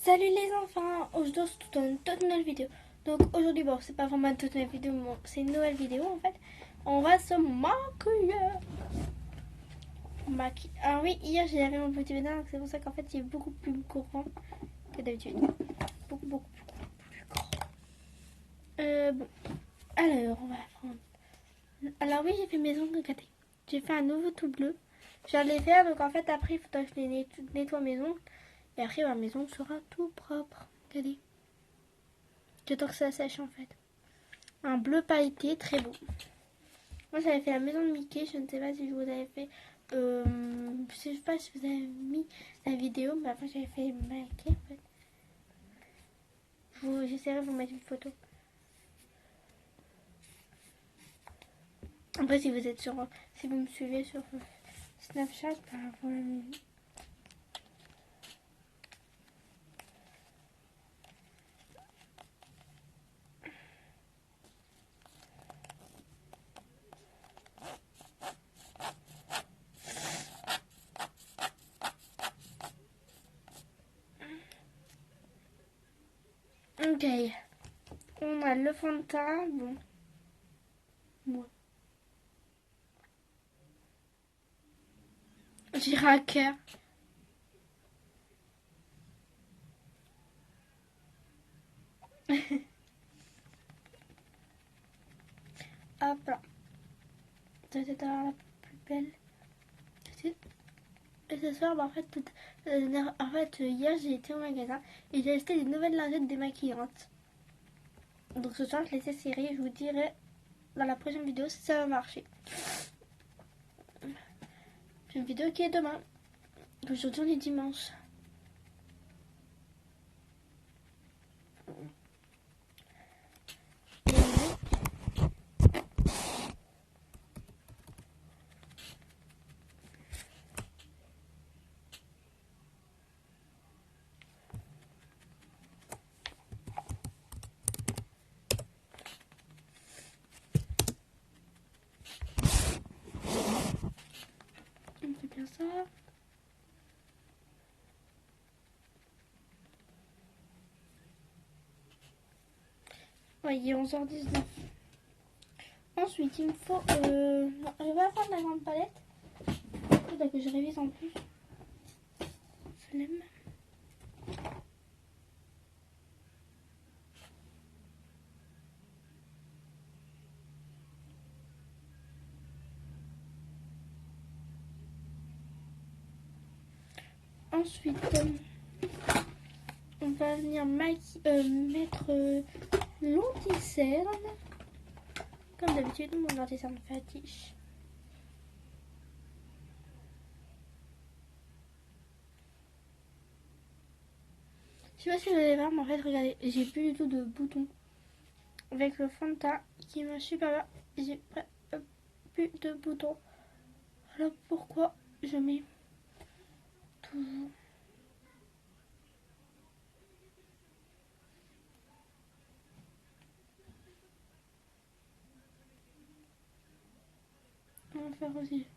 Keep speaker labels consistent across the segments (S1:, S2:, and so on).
S1: Salut les enfants, aujourd'hui on se retrouve dans une toute nouvelle vidéo. Donc aujourd'hui, bon c'est pas vraiment une toute nouvelle vidéo, mais c'est une nouvelle vidéo en fait. On va se maquiller. Ah oui, hier j'ai lavé mon petit bénin, donc c'est pour ça qu'en fait il est beaucoup plus grand que d'habitude. Beaucoup plus grand. Bon, alors on va prendre. Alors oui, j'ai fait mes ongles, regardez. J'ai fait un nouveau tout bleu. J'allais faire, donc en fait après il faudra que je les nettoie mes ongles. Et après ma maison sera tout propre. Regardez. J'attends que ça sèche en fait. Un bleu pailleté, très beau. Moi j'avais fait la maison de Mickey, je ne sais pas si je vous avais fait... je sais pas si vous avez mis la vidéo, mais après j'avais fait Mickey en fait. J'essaierai de vous mettre une photo. Après si vous êtes sur... Si vous me suivez sur Snapchat, bah, vous... Ok. On a le Fanta, bon. Bon. Girac. Hop là. Peut-être la plus belle. Et ce soir, bah, en fait, hier j'ai été au magasin et j'ai acheté des nouvelles lingettes démaquillantes. Donc ce soir, je les essaierai et je vous dirai dans la prochaine vidéo si ça va marcher. C'est une vidéo qui est demain. Aujourd'hui, on est dimanche. On fait bien ça. Ouais, il est 11h19. Ensuite, il me faut... non, je vais prendre la grande palette. Il faudra que je révise en plus. Flemme. Ensuite, on va venir mettre l'anti-cerne. Comme d'habitude, mon anti-cerne fatiche. Je sais pas si vous allez voir, mais en fait, regardez, j'ai plus du tout de boutons. Avec le Fanta qui m'a super bien, j'ai plus de boutons. Alors pourquoi je mets toujours... On va faire aussi.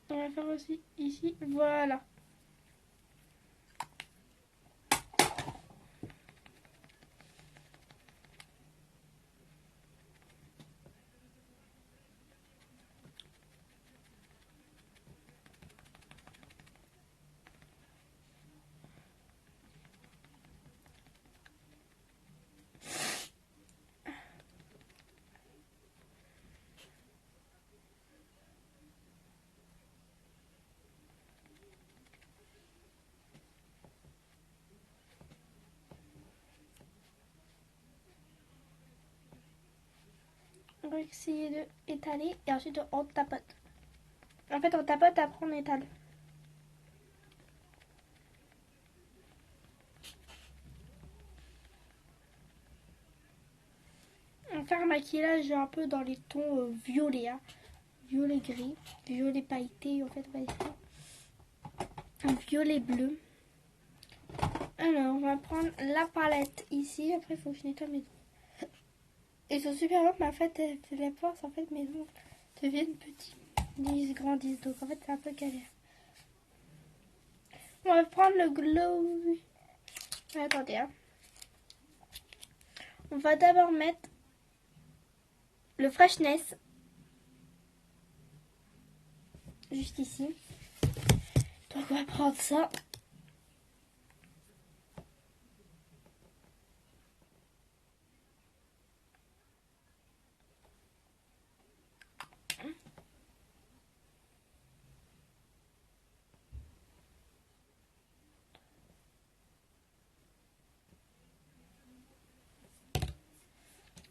S1: On va faire aussi ici. Voilà. On va essayer de étaler et ensuite on tapote. En fait, on tapote, après on étale. On va faire un maquillage un peu dans les tons violets. Hein. Violet gris, violet pailleté en fait, on va essayer. Un violet bleu. Alors, on va prendre la palette ici. Après, il faut que je nettoie mes ongles. Ils sont super longs, mais en fait, la force, en fait, mes ongles deviennent petits. Ils grandissent, donc en fait, c'est un peu galère. On va prendre le glow. Attendez, hein. On va d'abord mettre le freshness. Juste ici. Donc on va prendre ça.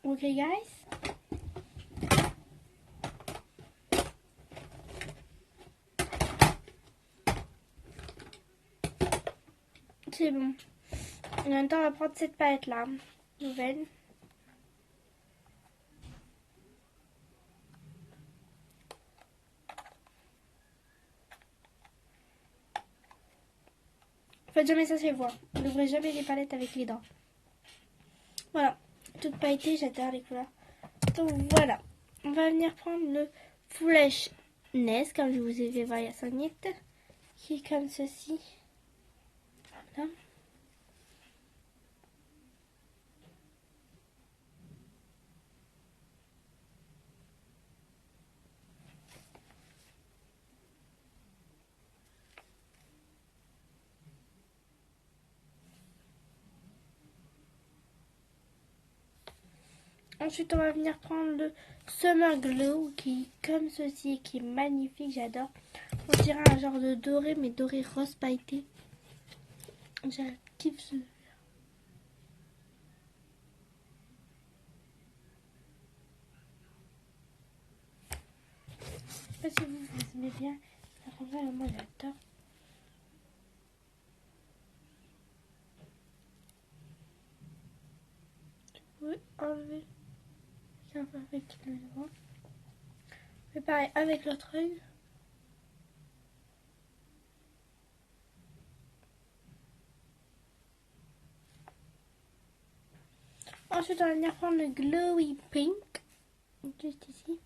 S1: Ok guys. C'est bon. En même temps on va prendre cette palette là. Nouvelle. Faites jamais ça chez vous. Vous n'ouvrez jamais les palettes avec les dents. Voilà. Toute pailletée, j'adore les couleurs. Donc voilà. On va venir prendre le freshness, comme je vous ai fait voir il y a 5 minutes. Qui est comme ceci. Voilà. Ensuite, on va venir prendre le Summer Glow qui est comme ceci, qui est magnifique, j'adore. On dirait un genre de doré, mais doré rose pailleté. Je kiffe ce. Je sais pas si vous aimez bien. Moi, j'adore. Je peux enlever ça avec le doigt. Mais pareil, avec l'autre œil. Ensuite, on va venir prendre le Glowy Pink. Juste ici.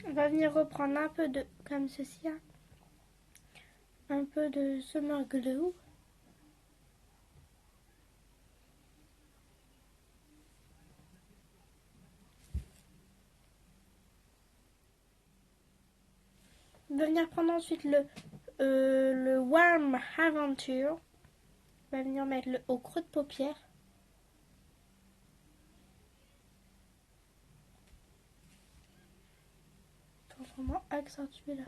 S1: On va venir reprendre un peu de, comme ceci, hein, un peu de Summer Glow. On va venir prendre ensuite le Warm Adventure. On va venir mettre au creux de paupière. Pour vraiment accentuer là.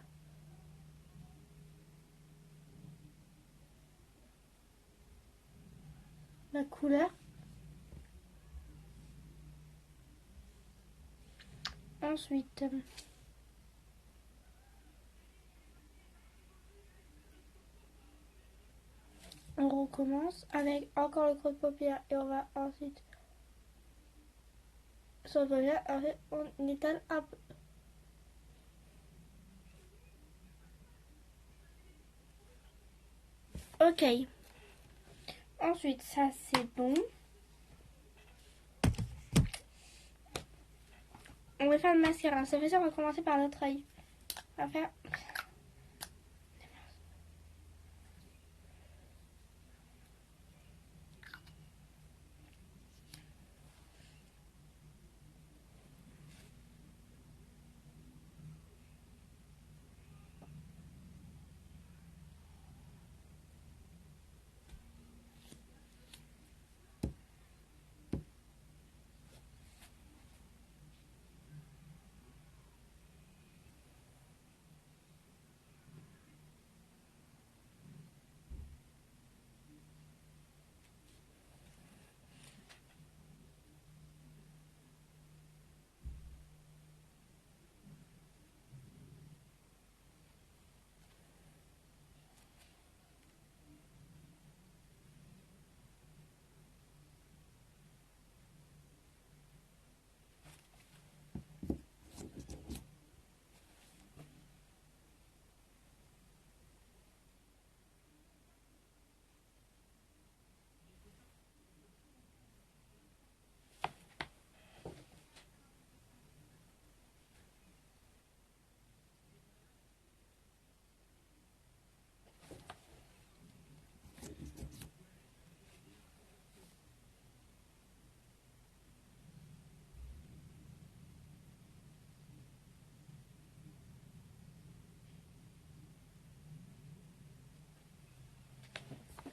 S1: La couleur. Ensuite, on recommence avec encore le creux de paupière et on va ensuite sur le paupière, ensuite on étale un peu. Ok. Ensuite, ça c'est bon. On va faire le mascara. Ça fait ça, on va commencer par l'autre œil. On va faire.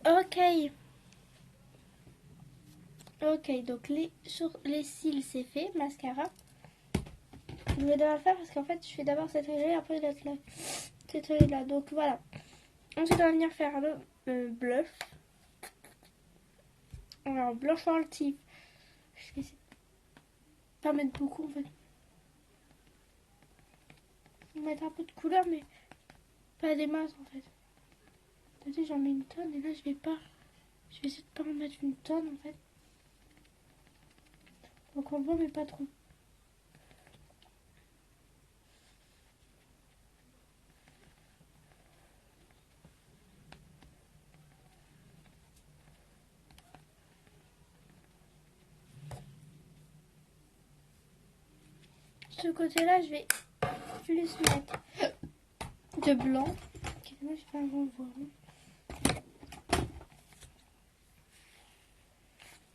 S1: Ok. Ok, donc sur les cils c'est fait, mascara. Je vais devoir le faire parce qu'en fait je fais d'abord cette œil et après cet œil là. Donc voilà. Ensuite on va venir faire le blush. Alors blush anti. Je vais essayer de pas mettre beaucoup en fait. Je vais mettre un peu de couleur mais pas des masses en fait. T'as dit j'en mets une tonne et là je vais pas. Je vais essayer de pas en mettre une tonne en fait. Donc on voit mais pas trop. Ce côté-là, je vais juste mettre de blanc. Ok, moi, je vais un renvoi.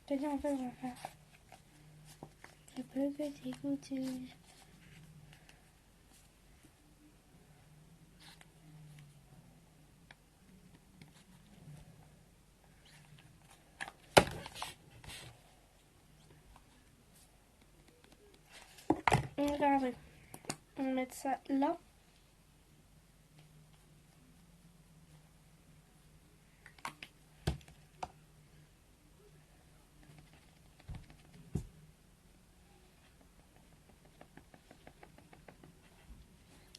S1: C'est-à-dire, en fait, on va faire un peu que côté. On va faire un truc. On va mettre ça là.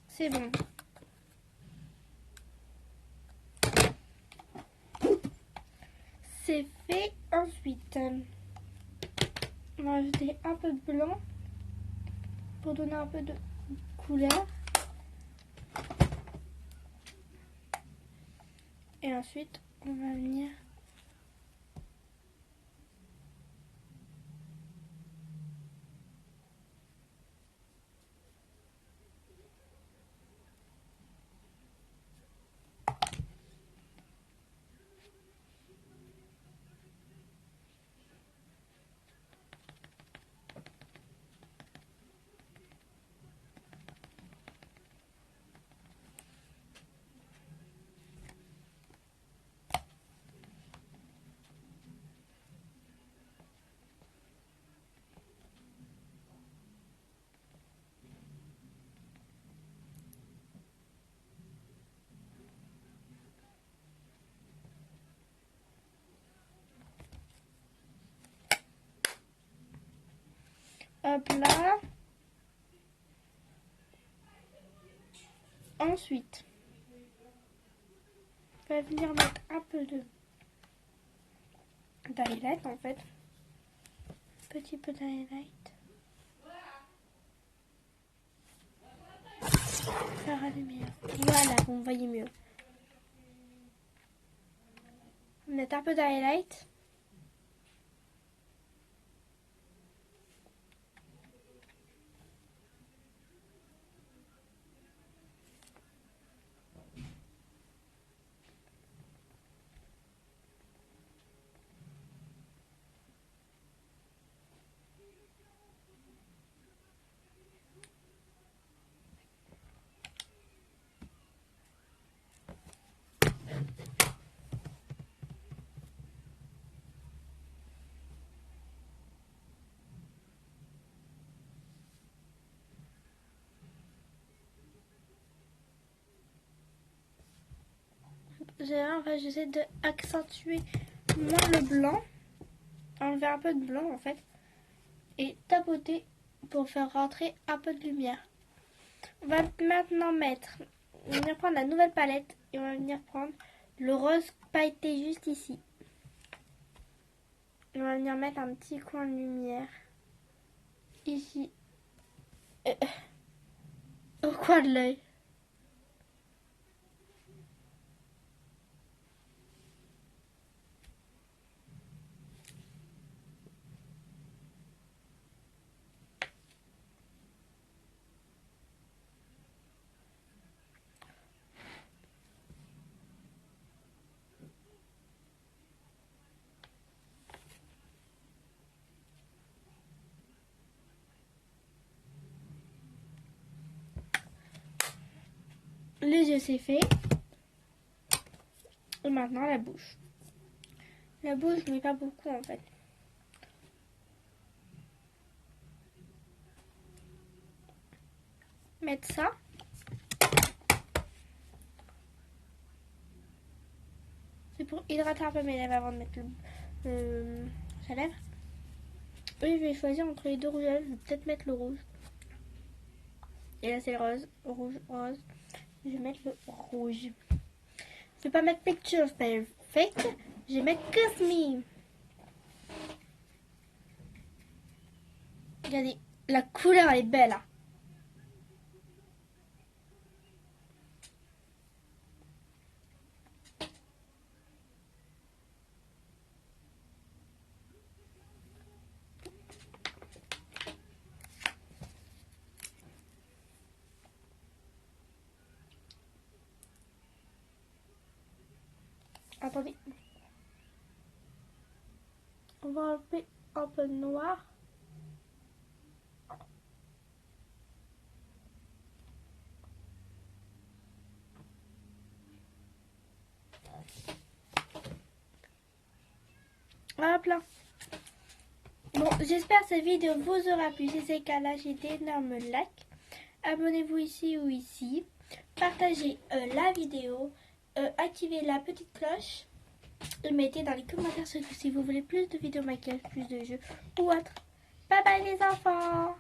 S1: C'est bon. C'est fait. Ensuite, on va ajouter un peu de blanc pour donner un peu de couleur. Et ensuite, on va venir hop là. Ensuite, on va venir mettre un peu de d'highlight en fait. Petit peu d'highlight. Faire la lumière. Voilà, vous voyez mieux. On va mettre un peu d'highlight. En fait, j'essaie d'accentuer moins le blanc. Enlever un peu de blanc en fait. Et tapoter pour faire rentrer un peu de lumière. On va maintenant on va venir prendre la nouvelle palette et on va venir prendre le rose pailleté juste ici. Et on va venir mettre un petit coin de lumière ici. Au coin de l'œil. Les yeux c'est fait. Et maintenant la bouche. La bouche, je mets pas beaucoup en fait. Mettre ça. C'est pour hydrater un peu mes lèvres avant de mettre sa lèvre. Oui, je vais choisir entre les deux rouges à lèvres. Je vais peut-être mettre le rouge. Et là, c'est le rose. Rouge, rose. Je vais mettre le rouge. Je vais pas mettre Picture Perfect. Je vais mettre Kiss Me. Regardez, la couleur est belle. Hein. Attendez. On va enlever un peu de noir. Hop là. Bon, j'espère que cette vidéo vous aura plu. Si c'est le cas, lâchez d'énormes likes. Abonnez-vous ici ou ici. Partagez la vidéo. Activez la petite cloche. Et mettez dans les commentaires si vous voulez plus de vidéos maquillage, plus de jeux ou autre. Bye bye les enfants!